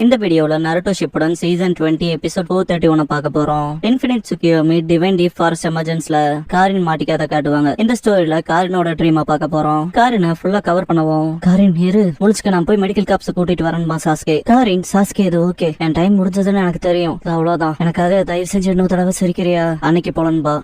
இந்த வீடியோல Naruto Shippuden season 20 episode 431 பார்க்க போறோம். இன்ஃபினிட் சுக்கியோமி டிவைன் டீப் ஃபாரஸ்ட் எமர்ஜென்ஸ்ல காரின் மாட்டிக்காத காட்டுவாங்க. இந்த ஸ்டோரியில காரினோட ட்ரீமா பார்க்க போறோம். காரினை ஃபுல்லா கவர் பண்ணுவோம். காரின் இரு முழிச்சுக்க, நான் போய் மெடிக்கல் காப்ஸ் கூட்டிட்டு வரேன்பா சாஸ்கே. காரின் சாஸ்கே இது ஓகே, என் டைம் முடிஞ்சதுன்னு எனக்கு தெரியும், அவ்வளவுதான், எனக்காக தயவு செஞ்சு இன்னொரு தடவை சிரிக்கிறியா, அன்னைக்கு போலன்பா.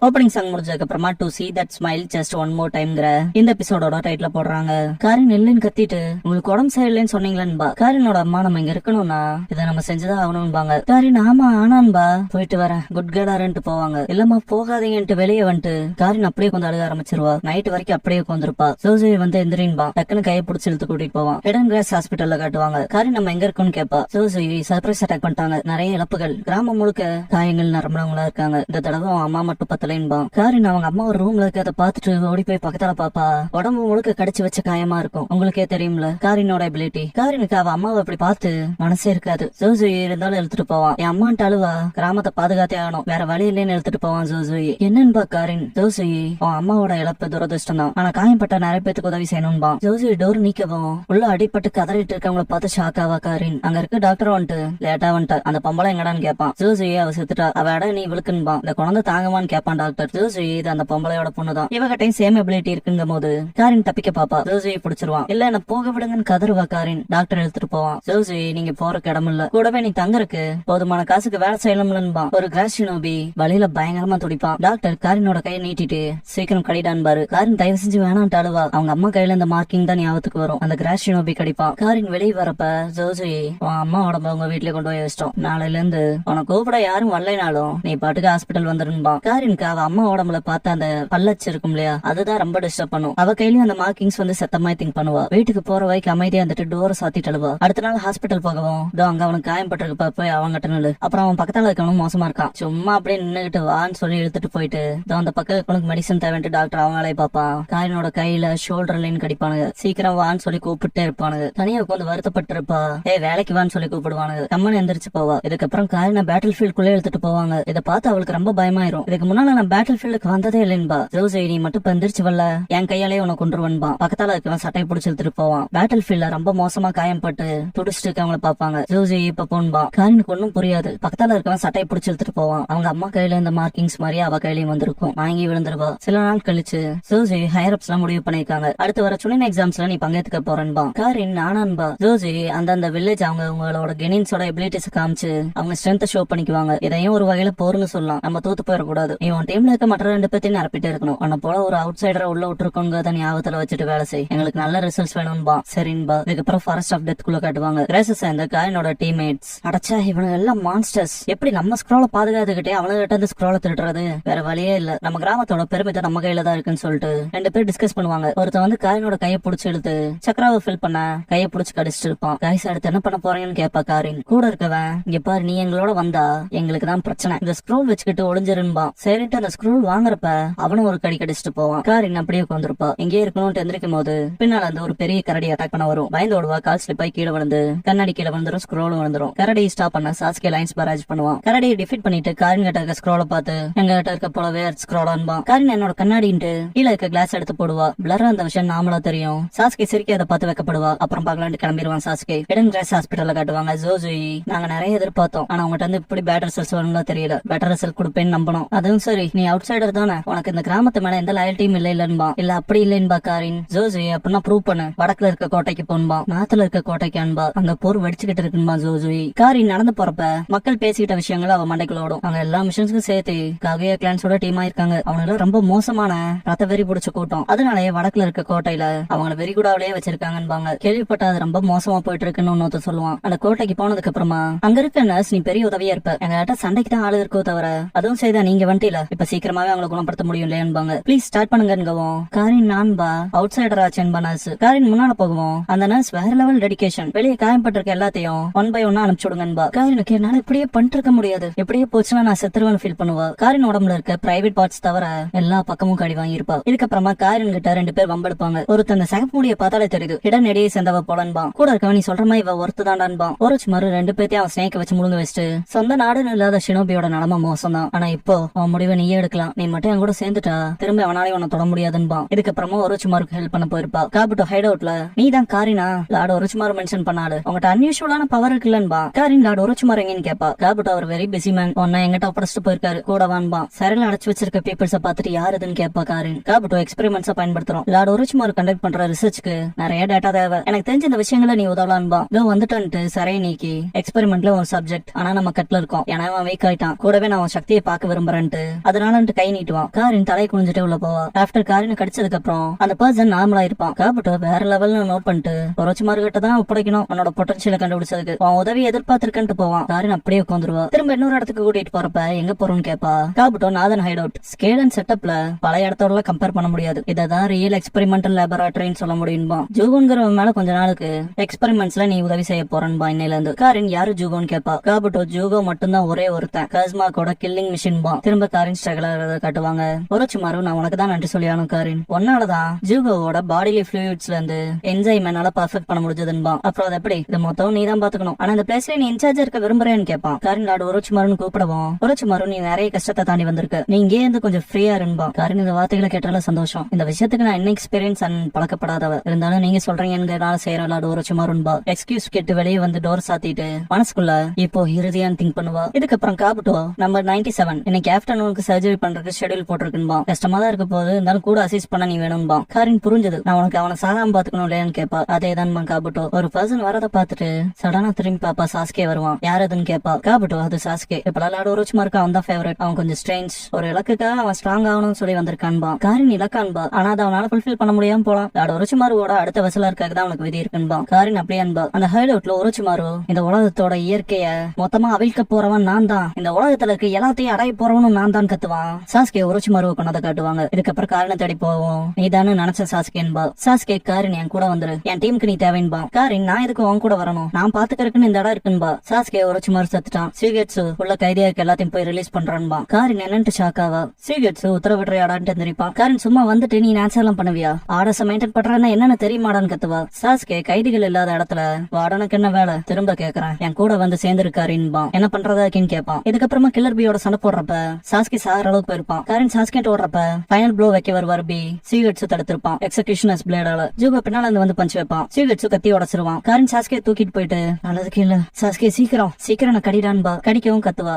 ஓப்பனிங் சாங் முடிஞ்சதுக்கு அப்புறமா to see that smile just one more timeங்கற இந்த எபிசோடோட டைட்டில போடுறாங்க. காரின் இல்லன்னு கத்திட்டு உங்களுக்கு உடம்பு சரியில்லைன்னு சொன்னீங்களேன்பா. காரினோட அம்மா நம்ம இங்க இருக்கணும்னா இதை நம்ம செஞ்சுதான் ஆகணும்பாங்க. காரின் ஆமா ஆனான்பா, போயிட்டு வரேன் குட் கேடாருன்ட்டு போவாங்க. இல்லம்மா போகாதீங்கன்ட்டு வெளியே வந்துட்டு காரின் அப்படியே கொஞ்சம் அழுக ஆரம்பிச்சிருவா. நைட் வரைக்கும் அப்படியே உட்காந்துருப்பா. ஜோசி வந்து எந்திரின்பா, டக்குன்னு கையை பிடிச்சி இழுத்து கூட்டிட்டு போவான். ஹெடன் கிராஸ் ஹாஸ்பிட்டல்ல காட்டுவாங்க. காரின் நம்ம எங்க இருக்கோம்னு கேப்பா. ஜோசி சர்ப்ரைஸ் அட்டாக் பண்ணிட்டாங்க, நிறைய இழப்புகள், கிராமம் முழுக்க காயங்கள் நரம்புறவங்களா இருக்காங்க, இந்த தடவை அம்மா மட்டும் பத்தல. காரின் அவங்க அம்மா ஒரு ரூம்ல இருக்கிறத பாத்துட்டு ஓடி போய் பக்கத்தால பாப்பா. உடம்பு முழுக்க கடிச்சு வச்ச காயமா இருக்கும், உங்களுக்கே தெரியும்ல காரினோட எபிலிட்டி. காரினுக்கு அவ அம்மாவை அப்படி பார்த்து மனசே இருக்காது. ஜோசி இருந்தாலும் எழுத்துட்டு போவான். என் அம்மான்ட்டு அழுவா, கிராமத்தை பாதுகாத்தே ஆகணும், வேற வழி இல்லைன்னு எழுத்துட்டு போவான் ஜோசி. என்னன்பா காரின், ஜோசி உன் அம்மாவோட இழப்பு துரதிருஷ்டம் தான், ஆனா காயப்பட்ட நிறைய பேத்துக்கு உதவி செய்யணும்பா. ஜோசி டோர் நீக்கவும் உள்ள அடிப்பட்டு கதறிட்டு இருக்கவங்களை பார்த்து ஷாக் ஆவா. காரின் அங்க இருக்க டாக்டர் வந்துட்டு லேட்டா வந்துட்டா, அந்த பொம்பளை எங்கடான்னு கேட்பான். ஜோசி அவ செத்துட்டா, அவ இடம் நீ விழுக்குன்பா, இந்த குழந்தை தாங்கவான்னு கேட்பான் டாக்டர். ஜோசி இது அந்த பொம்பளையோட பொண்ணுதான், இவகிட்டையும் சேம் எபிலிட்டி இருக்குங்க போது காரின் தப்பிக்க பாப்பா. ஜோசியை பிடிச்சிருவான். இல்ல என்ன போக விடுங்கன்னு கதறுவா காரின். டாக்டர் எடுத்துட்டு போவான். ஜோசி நீங்க போறக்கு இடம் இல்ல, கூடவே நீ தங்கறக்கு போதுமான காசுக்கு வேலை செய்யணும்லன்பா. ஒரு கிராஸ் ஷினோபி வழியில பயங்கரமா துடிப்பான். டாக்டர் காரினோட கையை நீட்டிட்டு சீக்கிரம் கடிடான்பாரு. காரின் தயவு செஞ்சு வேணான்ட்டு அழுவா. அவங்க அம்மா கையில இந்த மார்க்கிங் தான் ஞாபகத்துக்கு வரும். அந்த கிராஸ் ஷினோபி கடிப்பான். காரின் வெளியே வரப்ப ஜோசி உன் அம்மா உடம்ப உங்க வீட்டுல கொண்டு போய் வச்சிட்டோம், நாளையில இருந்து உனக்கு கூப்பிட யாரும் வரலைனாலும் நீ பாட்டுக்கு ஹாஸ்பிட்டல் வந்துருன்பா. காரினுக்கு அவ அம்மா உடம்புல பார்த்த அந்த பல்லச்சு இருக்கும் இல்லையா, அதுதான் ரொம்ப டிஸ்டர்ப் பண்ணும். அவ கையிலயும் அந்த மார்க்கிங்ஸ் வந்து செத்தமாய் திங்க் பண்ணுவா. வீட்டுக்கு போற வரைக்கும் அமைதியா வந்துட்டு டோரை சாத்திட்டு அழுவா. அடுத்த நாள் ஹாஸ்பிட்டல் போகவும் அங்க அவனுக்கு காயப்பட்டிருக்கு, போய் அவங்ககிட்ட நில்லு. அப்புறம் அவன் பக்கத்துல இருக்கவனும் மோசமா இருக்கான், சும்மா அப்படியே நின்னுகிட்டு வான்னு சொல்லி இழுத்துட்டு போயிட்டு அந்த பக்கம் மெடிசன் தேவைன்ட்டு டாக்டர் அவன் வேலையை பாப்பான். காரினோட கையில ஷோல்டர்லன்னு கடிப்பானுங்க. சீக்கிரம் வான்னு சொல்லி கூப்பிட்டே இருப்பானுங்க. தனியா உட்காந்து வருத்தப்பட்டு இருப்பா. வேலைக்கு வான்னு சொல்லி கூப்பிடுவானுங்க. கம்மன் எந்திரிச்சு போவா. இதுக்கப்புறம் காரின பேட்டில் ஃபீல்டுக்குள்ளே எடுத்துட்டு போவாங்க. இதை பார்த்து அவளுக்கு ரொம்ப பயமாயிரும். இதுக்கு முன்னால நான் பேட்டில் ஃபீல்டுக்கு வந்ததே இல்லைன்பா. ஜோசி நீ மட்டும் எந்திரிச்சு வரல, என் கையாலே உனக்கு கொண்டுருவன்பா. பக்கத்தால இருக்கவன் சட்டையை பிடிச்சி எடுத்துட்டு போவான். பேட்டில் ஃபீல்ட்ல ரொம்ப மோசமா காயம்பட்டு துடிச்சிட்டு இருக்கவங்கள பாப்பாங்க. ஜோசி இப்ப போன்பா. காரினுக்கு ஒன்னும் புரியாது. பக்கத்தால இருக்கவன் சட்டையை பிடிச்சி எடுத்துட்டு போவான். அவங்க அம்மா கையில இந்த மார்க்கிங்ஸ் மாதிரி அவ கையிலயும் வந்திருக்கும். வாங்கி விழுந்துருவா. சில நாள் கழிச்சு ஜோசி ஹையர் அப்ஸ் எல்லாம் முடிவு பண்ணிருக்காங்க. அடுத்து வர சுனின் எக்ஸாம்ஸ்ல நீ பங்கேற்க போறேன்பா. காரின் நானான்பா. ஜோசி அந்த வில்லேஜ் அவங்க உங்களோட கெனின்ஸோட எபிலிட்டிஸ் காமிச்சு அவங்க ஸ்ட்ரென்த் ஷோ பண்ணிக்குவாங்க. இதையும் ஒரு வகையில போர்னு சொல்லலாம். நம்ம தோத்து போயிடக்கூடாது. நீ உன் டீம்ல இருக்க மற்ற ரெண்டு பேர்த்தையும் நிரப்பிட்டே இருக்கணும். உன்ன போல ஒரு அவுட் சைடரை உள்ள விட்டுருக்கோங்க ஞாபகத்துல வச்சுட்டு வேலை செய், எங்களுக்கு நல்ல ரிசல்ட்ஸ் வேணும்பா. சரின்பா. இதுக்கப்புறம் ஃபாரஸ்ட் ஆஃப் டெத் குள்ள காட்டுவாங்க. கிரேசஸ் இந்த காரினோட டீம்மேட்ஸ். அடச்சா இவனுங்க எல்லாம் மான்ஸ்டர்ஸ், எப்படி நம்ம ஸ்க்ரோல பாதுகாத்துக்கிட்டே அவனுகிட்ட இருந்து ஸ்க்ரோல திருடுறது, வேற வழியே இல்ல, நம்ம கிராமத்தோட பெருமித நம்ம கையில தான் இருக்குன்னு சொல்லிட்டு ரெண்டு பேர் டிஸ்கஸ் பண்ணுவாங்க. ஒருத்தன் வந்து காரினோட கையை பிடிச்சி எடுத்து சக்கராவை ஃபில் பண்ண கையை பிடிச்சி கடிச்சிட்டு இருப்பான். கைஸ் அடுத்து என்ன பண்ண போறீங்கன்னு கேப்பா காரின். கூட இருக்கவன் இங்க பாரு, நீ எங்களோட வந்தா எங்களுக்கு தான் பிரச்சனை, இந்த ஸ்க்ரோல் வச்சுக்கிட்டு ஒளிஞ்சிருன்பா. சரின்ட்டு அந்த ஸ்க்ரோல் வாங்குறப்ப அவனும் ஒரு கடி கடிச்சிட்டு போவான். காரின் அப்படியே உட்காந்துருப்பா. எங்கே இருக்கணும்னு எந்திரிக்கும் போது பின்னால அந்த ஒரு பெரிய கரடி அட்டாக் பண்ண வரும். பயந்து ஓடுவா. கால் ஸ்லிப் ஆகி கீழே விழுந்து கண்ணாடி கீழே விழுந்துரும். ஸ்க்ரோலும் விழுந்துரும். கரடி ஸ்டாப் பண்ண சாஸ்கே லைன்ஸ் பராஜ் பண்ணுவான். கரடியை டிஃபீட் பண்ணிட்டு காரின் கிட்ட இருக்க ஸ்க்ரோலை பார்த்து எங்க கிட்ட இருக்க போலவே ஸ்க்ரோலான்பா. காரின் என்னோட கண்ணாடின்ட்டு கீழே இருக்க கிளாஸ் எடுத்து போடுவா. பிளரா அந்த விஷயம் நாமளா தெரியும். சாஸ்கே சிரிக்க அதை பார்த்து வைக்கப்படுவா. அப்புறம் பார்க்கலான்னு கிளம்பிடுவான் சாஸ்கே. ஹிடன் கிராஸ் ஹாஸ்பிட்டல்ல காட்டுவாங்க. ஜோசி நாங்க நிறைய எதிர்பார்த்தோம், ஆனா உங்ககிட்ட வந்து இப்படி பேட்டர் ரிசல்ட்ஸ் வரும்னு தெரியல, பெட்டர் ரிசல்ட் கொடுப்பேன்னு நம்பணும். அதுவும் சரி, நீ அவுட் சைடர் தானே, உனக்கு இந்த கிராமத்து மேல எந்த லாயல்ட்டியும் இல்லன்பா. இல்ல அப்படி இல்லன்பா காரின். ஜோசி அப்படின்னா ப்ரூவ் பண்ணு, வடக்குல இருக்க கோட்டைக்கு போன்பா, நாத்துல இருக்க கோட்டைக்கு அன்பா, அங்க போர் வெடிச்சுக்கிட்டு இருக்குன்பா. ஜோசி காரின் நடந்து போறப்ப மக்கள் பேசிக்கிட்ட விஷயங்கள் அவ மண்டைக்குள்ள ஓடும். அவங்க எல்லா மிஷன்ஸ்க்கும் சேர்த்து காகியா கிளான்ஸோட டீமா இருக்காங்க. அவங்கள ரொம்ப மோசமான ரத்த வெறி பிடிச்ச கூட்டம், அதனாலே வடக்குல இருக்க கோட்டையில அவங்களை வெறி கூடாவிலேயே வச்சிருக்காங்கன்பாங்க. கேள்விப்பட்ட அது ரொம்ப மோசமா போயிட்டு இருக்குன்னு ஒருத்த சொல்லுவான். அந்த கோட்டைக்கு போனதுக்கு அப்புறமா அங்க இருக்க நர்ஸ் நீ பெரிய உதவியா இருப்ப, எங்ககிட்ட சண்டைக்கு தான் ஆளு இருக்கோ தவிர அதுவும் செய்தா நீங்க வந்துட்டீல, இப்ப சீக்கிரமாவே அவங்களை குணப்படுத்த முடியும் இல்லையான்பாங்க. ப்ளீஸ் ஸ்டார்ட் பண்ணுங்கன்னு காரின் நான்பா அவுட் சைடர் ஆச்சுன்பா நர்ஸ். காரின் முன்னால போகுவோம். அந்த நர்ஸ் வேற லெவல் டெடிகேஷன். வெளியே காயப்பட்டிருக்க எல்லாத்தையும் ஒன் பை ஒன்னா அனுப்பிச்சு விடுங்கன்பா. காரினுக்கு என்னால இப்படியே பண்ணிட்டு இருக்க முடியாது, இப்படியே போச்சுன்னா நான் செத்துருவேன் ஃபீல் பண்ணுவா. காரின் உடம்புல இருக்க பிரைவேட் பார்ட்ஸ் தவிர எல்லா பக்கமும் கடி வாங்கியிருப்பா. இதுக்கப்புறமா காரின் கிட்ட 2 பேர் வம்பெடுப்பாங்க. ஒருத்தன் அந்த சகப்பு முடிய பார்த்தாலே தெரியுது இடம் நெடியை சேர்ந்தவ போலன்பா. கூட இருக்கவன் நீ சொல்ற மாதிரி இவ ஒருத்து தாண்டான்பா. ஒருச்சுமாரு 2 பேத்தையும் அவன் ஸ்னேக்க வச்சு முழுங்க வச்சுட்டு சொந்த நாடுன்னு இல்லாத ஷினோபியோட நிலம மோசம் தான். ஆனா இப்போ அவன் முடிவை நீயே எடுக்கலாம், நீ மட்டும் என் கூட சேர்ந்துட்டா திரும்ப அவனாலே உன்னை தொட முடியாதுன்பா. இதுக்கப்புறமா ஒருச்சுமாருக்கு ஹெல்ப் பண்ண போயிருப்பா. காபுட்டோ ஹைட் அவுட்ல நீ தான் காரினா லார்ட் ஒருச்சுமாரு மென்ஷன் பண்ணாடு, உங்ககிட்ட அன்யூஷுவலான பவர் இருக்குல்லன்பா. காரின் லார்ட் ஒருச்சுமாரு எங்கன்னு கேப்பா. காபுட்டோ அவர் வெரி பிஸி மேன், உன்ன எங்கிட்ட ஒப்படைச்சிட்டு போயிருக்காரு கூட வான்பா. சரல அடைச்சு வச்சிருக்க பீப்பிள்ஸ பாத்துட்டு யாருதுன்னு கேப்பா காரின். காபுட்டோ எக்ஸ்பெரிமெண்ட்ஸா பயன்படுத்துறோம். லார்ட் ஒருச்சுமாரு கண்டக்ட் பண்ற ரிசர்ச்க்கு நிறைய டேட்டா தேவை, எனக்கு தெரிஞ்ச இந்த விஷயங்களை நீ உதவலான்பா. வந்துட்டு சரைய நீக்கி எக்ஸ்பெரிமெண்ட்ல ஒரு சப்ஜெக்ட் ஆனா நம்ம கட்ல இருக்கோம், ஏன்னா அவன் வீக் ஆயிட்டான், கூடவே நான் அவன் சக்தியை பார்க்க விரும்புறேன்ட்டு அதனால கை நீட்டுவான். காரின் தலை குனிஞ்சிட்டே உள்ள போவா. ஆஃப்டர் காரின் கடிச்சதுக்கு அப்புறம் அந்த பர்சன் நார்மலா இருப்பான். காபுட்டோ வேற லெவல்னு நோட் பண்ணிட்டு ஒருச்சுமாரு கிட்ட தான் ஒப்படைக்கணும் உன்னோட பொட்டன்ஷியலை கண்டுபிடிச்சதுக்கு, அவன் உதவி எதிர்பார்த்திருக்கன்ட்டு போவான். காரின் அப்படியே உட்காந்துருவா. திரும்ப இன்னொரு இடத்துக்கு கூட்டிட்டு போறப்ப எங்க போறோம்னு கேப்பா. காபுட்டோ நாதன் ஹைட் அவுட். ஸ்கேல் அண்ட் செட்டப்ல பழைய இடத்தோட கம்பேர் பண்ண முடியாது, இதான் ரியல் எக்ஸ்பெரிமெண்டல் லேபரேட்டரின்னு சொல்ல முடியும்பா. ஜூகுங்கிறவன் மேல கொஞ்ச நாளுக்கு எக்ஸ்பெரிமெண்ட்ஸ்ல நீ உதவி செய்ய போறன்பா இன்னையில இருந்து. காரின் யாரு ஜூகோன்னு கேப்பா. காபுட்டோ ஜூகோ மட்டும்தான் ஒரே ஒருத்தன், கஸ்மாக்கோட கில்லிங் மிஷின் பா. திரும்ப காரின் ஸ்ட்ரகிள் காட்டுவாங்க. ஒருச்சுமாரு நான் உனக்கு தான் நன்றி சொல்லியானும் காரின், ஒன்னாலதான் ஜூகோவோட பாடிலி ஃப்ளூயிட்ஸ்ல இருந்து என்சைம் என்னால பர்ஃபெக்ட் பண்ண முடிஞ்சதுன்பா. அப்புறம் அது எப்படி இது மொத்தம் நீ தான் பாத்துக்கணும், ஆனா இந்த பிளேஸ்ல நீ இன்சார்ஜ் இருக்க விரும்புறேன்னு கேப்பான். காரின் லார்ட் ஒருச்சுமாருன்னு கூப்பிடவும் ஒருச்சுமாரு நீ நிறைய கஷ்டத்தை தாண்டி வந்திருக்க, நீ இங்கே இருந்து கொஞ்சம் ஃப்ரீயா இருன்பா. காரின் இந்த வார்த்தைகளை கேட்டால சந்தோஷம், இந்த விஷயத்துக்கு நான் என்ன எக்ஸ்பீரியன்ஸ் அண்ட் பழக்கப்படாதவ இருந்தாலும் நீங்க சொல்றீங்கன்னு செய்யற லார்ட் ஒருச்சுமாருன்பா. எக்ஸ்கியூஸ் கேட்டு வெளியே வந்து டோர் சாத்திட்டு மனசுக்குள்ள இப்போ இறுதியான்னு திங்க் பண்ணுவா. இதுக்கப்புறம் காபுட்டோ நம்பர் 97 இன்னைக்கு ஆஃப்டர்நூனுக்கு சர்ஜரி பண்றதுக்கு ஷெட்யூல் போட்டிருக்குன்பா. கஷ்டமா தான் இருக்க போது இருந்தாலும் கூட அசிஸ்ட் பண்ண நீ வேணும்பா. காரின் புரிஞ்சது, நான் உனக்கு அவனை சாகாம பாத்துக்கணும் இல்லையான்னு கேப்பா. அதேதான் காபுட்டோ. ஒரு பர்சன் வரத பாத்துட்டு சடனா திரும்பி பாப்பா. சாஸ்கே வருவான். யார் அதுன்னு கேப்பா. காபுட்டோ அது சாஸ்கே, இப்ப லார்ட் ஒருச்சுமாருக்கு அவன் தான் ஃபேவரட், அவன் கொஞ்சம் ஸ்ட்ரேஞ்ச், ஒரு இலக்குக்காக அவன் ஸ்ட்ராங் ஆகணும்னு சொல்லி வந்திருக்கான்பா. காரின் இலக்கான்பா, ஆனா அதை அவனால ஃபுல்ஃபில் பண்ண முடியாம போலாம். லார்ட் ஒருச்சுமாரோட அடுத்த வசலா இருக்காக தான் அவனுக்கு விதி இருக்குன்பா. காரின் அப்படியே அன்பா. அந்த ஹைட் அவுட்ல ஒருச்சுமாரு இந்த உலகத்தோட இயற்கைய மொத்தமா அவிழ்க்க போறவன் நான் தான், இந்த உலகத்துல இருக்க எல்லாத்தையும் அடைய போறவனும் நான் தான் கத்துவான். சாஸ்கே ஒருச்சுமாருவை கொண்டதை காட்டுவாங்க. இதுக்கப்புறம் காரினை தேடி போவோம். நீ தானு நினைச்ச சாஸ்கேன்பா. சாஸ்கே காரின் என் கூட வந்துரு, என் டீமுக்கு நீ தேவைன்பா. காரின் நான் எதுக்கு உன் கூட வரணும், நான் பாத்துக்கிறதுக்குன்னு இந்த இடம் இருக்குன்பா. சாஸ்கே ஒருச்சுமாரு சத்துட்டான். சீகெட்ஸு உள்ள கைதியா இருக்க எல்லாத்தையும் போய் ரிலீஸ் பண்றான்பா. காரின் என்னன்ட்டு ஷாக்காவா. சீகெட்ஸு உத்தரவிடுறாடான்ட்டு தெரிப்பான். காரின் சும்மா வந்துட்டு நீ ஆன்சர் எல்லாம் பண்ணுவியா, ஆர்டர்ஸ் மெயின்டைன் பண்றேன்னா என்னன்னு தெரியுமாடான்னு கத்துவா. சாஸ்கே கைதிகள் இல்லாத இடத்துல வாடனுக்கு என்ன வேலை திரும்ப கேக்குறேன், என் கூட வந்து சேர்ந்திருக்காருன்பா. என்ன பண்றதா இருக்குன்னு கேட்பான். இதுக்கப்புறமா கில்லர் பியோட சண்டை போடுறப்ப சாஸ்கே சாகிற அளவுக்கு போயிருப்பான். காரின் சாஸ்கே ஓடுறப்ப ஃபைனல் ப்ளோ வைக்க வருவார் பி. சீகெட்ஸு தடுத்திருப்பான் எக்ஸிகியூஷனர்ஸ் பிளேடால. ஜூகோ பின்னால வந்து பஞ்ச் வைப்பான். சீகெட்ஸு கத்தி உடைச்சிருவான். காரின் சாஸ்கே தூக்கிட்டு போயிட்டு நல்லதுக்கு இல்ல சாஸ்கே சீக்கிரம் சீக்கிரம் நான் கடிடான்பா. கடிக்கவும் கத்துவா.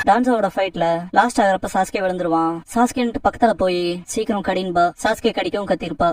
டான்ஸோட ஃபைட்ல லாஸ்ட் ஆகிறப்ப சாஸ்கே விழுந்துருவான். சாஸ்கேன்ட்டு பக்கத்துல போய் சீக்கிரம் கடின்பா. சாஸ்கே கடிக்கவும் கத்திருப்பா.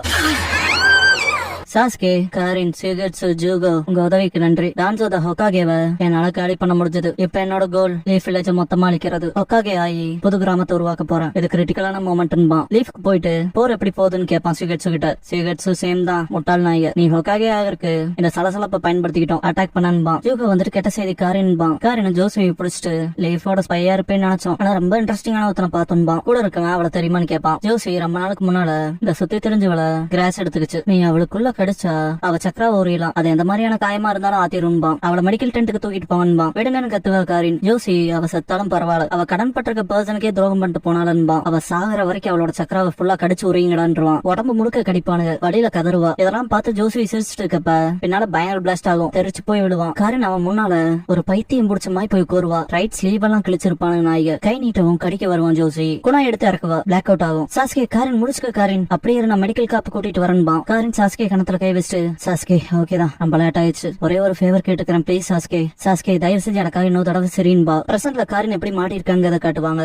சாஸ்கே, காரின், சீகெட்ஸு, ஜூகோ உங்க உதவிக்கு நன்றி. டான்ஸோட ஹொக்காகேவ என்னால காலி பண்ண முடிஞ்சது. இப்ப என்னோட கோல் லீஃப் வில்லேஜ் மொத்தமா அழிக்கிறது. ஹொக்காகே ஆகி புது கிராமத்தை உருவாக்க போறேன். இது கிரிட்டிக்கலான மொமெண்ட்பா. லீஃப்க்கு போயிட்டு போர் எப்படி போகுதுன்னு கேட்பான் சீகெட்ஸு கிட்ட. சீகெட்ஸு சேம் தான் முட்டாள் நாய, நீ ஹொக்காகே ஆகிருக்கு இந்த சலசலப்ப பயன்படுத்திக்கிட்டோம் அட்டாக் பண்ணான்பா. ஜூகோ வந்துட்டு கெட்ட செய்தி காரின்பா. காரின் ஜோசுவை பிடிச்சிட்டு லீஃபோட ஸ்பையா இருப்பேன்னு நினைச்சோம், ஆனா ரொம்ப இன்ட்ரெஸ்டிங்கான ஒருத்தனை பார்த்தோம்பா. கூட இருக்கவன் அவளை தெரியுமான்னு கேட்பான். ஜோசி ரொம்ப நாளுக்கு முன்னால இந்த சுத்தி தெரிஞ்சவள கிராஸ் எடுத்துக்கிச்சு, நீ அவளுக்குள்ள கடிச்சா அவ சக்கரா ஊறியலாம், அது எந்த மாதிரியான காயமா இருந்தாலும் ஆத்திரும்பா. அவளை மெடிக்கல் டென்ட்டுக்கு தூக்கிட்டு போவான்பா. விடுங்கன்னு கத்துவா காரின். ஜோசி அவ செத்தாலும் பரவாயில்ல, அவ கடன் பட்டிருக்க பர்சனுக்கே துரோகம் பண்ணிட்டு போனாலன்பா. அவ சாகுற வரைக்கும் அவளோட சக்கராவை ஃபுல்லா கடிச்சு உரியங்கடான்றான். உடம்பு முழுக்க கடிப்பானுங்க, வழியில கதறுவா. இதெல்லாம் பார்த்து ஜோசி சிரிச்சுட்டு இருக்கப்ப பின்னால பயங்கர பிளாஸ்ட் ஆகும், தெரிச்சு போய் விடுவான். காரின் அவன் முன்னால ஒரு பைத்தியம் புடிச்ச மாதிரி போய் கோருவா. ரைட் ஸ்லீவ் எல்லாம் கிழிச்சிருப்பானு நாய்க. கை நீட்டவும் கடிக்க வருவான் ஜோசி. குணா எடுத்து இறக்குவா. பிளாக் அவுட் ஆகும். சாஸ்கே காரின் முடிச்சுக்க காரின், அப்படியே நான் மெடிக்கல் காப்பு கூட்டிட்டு வரேன்பா. காரின் சாஸ்கே கணத்துல கை வச்சுட்டு சாஸ்கே ஓகேதான் நம்ம லேட் ஆயிடுச்சு, ஒரே ஒரு ஃபேவர் கேட்டுக்கிறேன் ப்ளீஸ் சாஸ்கே. சாஸ்கே தயவு செஞ்சு எனக்காக இன்னொரு தடவை சரின்பா. பிரசன்ட்ல காரின் எப்படி மாட்டி இருக்காங்க அதை காட்டுவாங்க.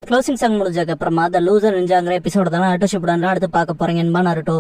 க்ளோசிங் சாங் முடிஞ்சதுக்கு அப்புறமா த லூசர் நிஞ்சாங்கிற எபிசோட தான் அடுத்த ஷிப்டான அடுத்து பார்க்க போறீங்க நருட்டோ.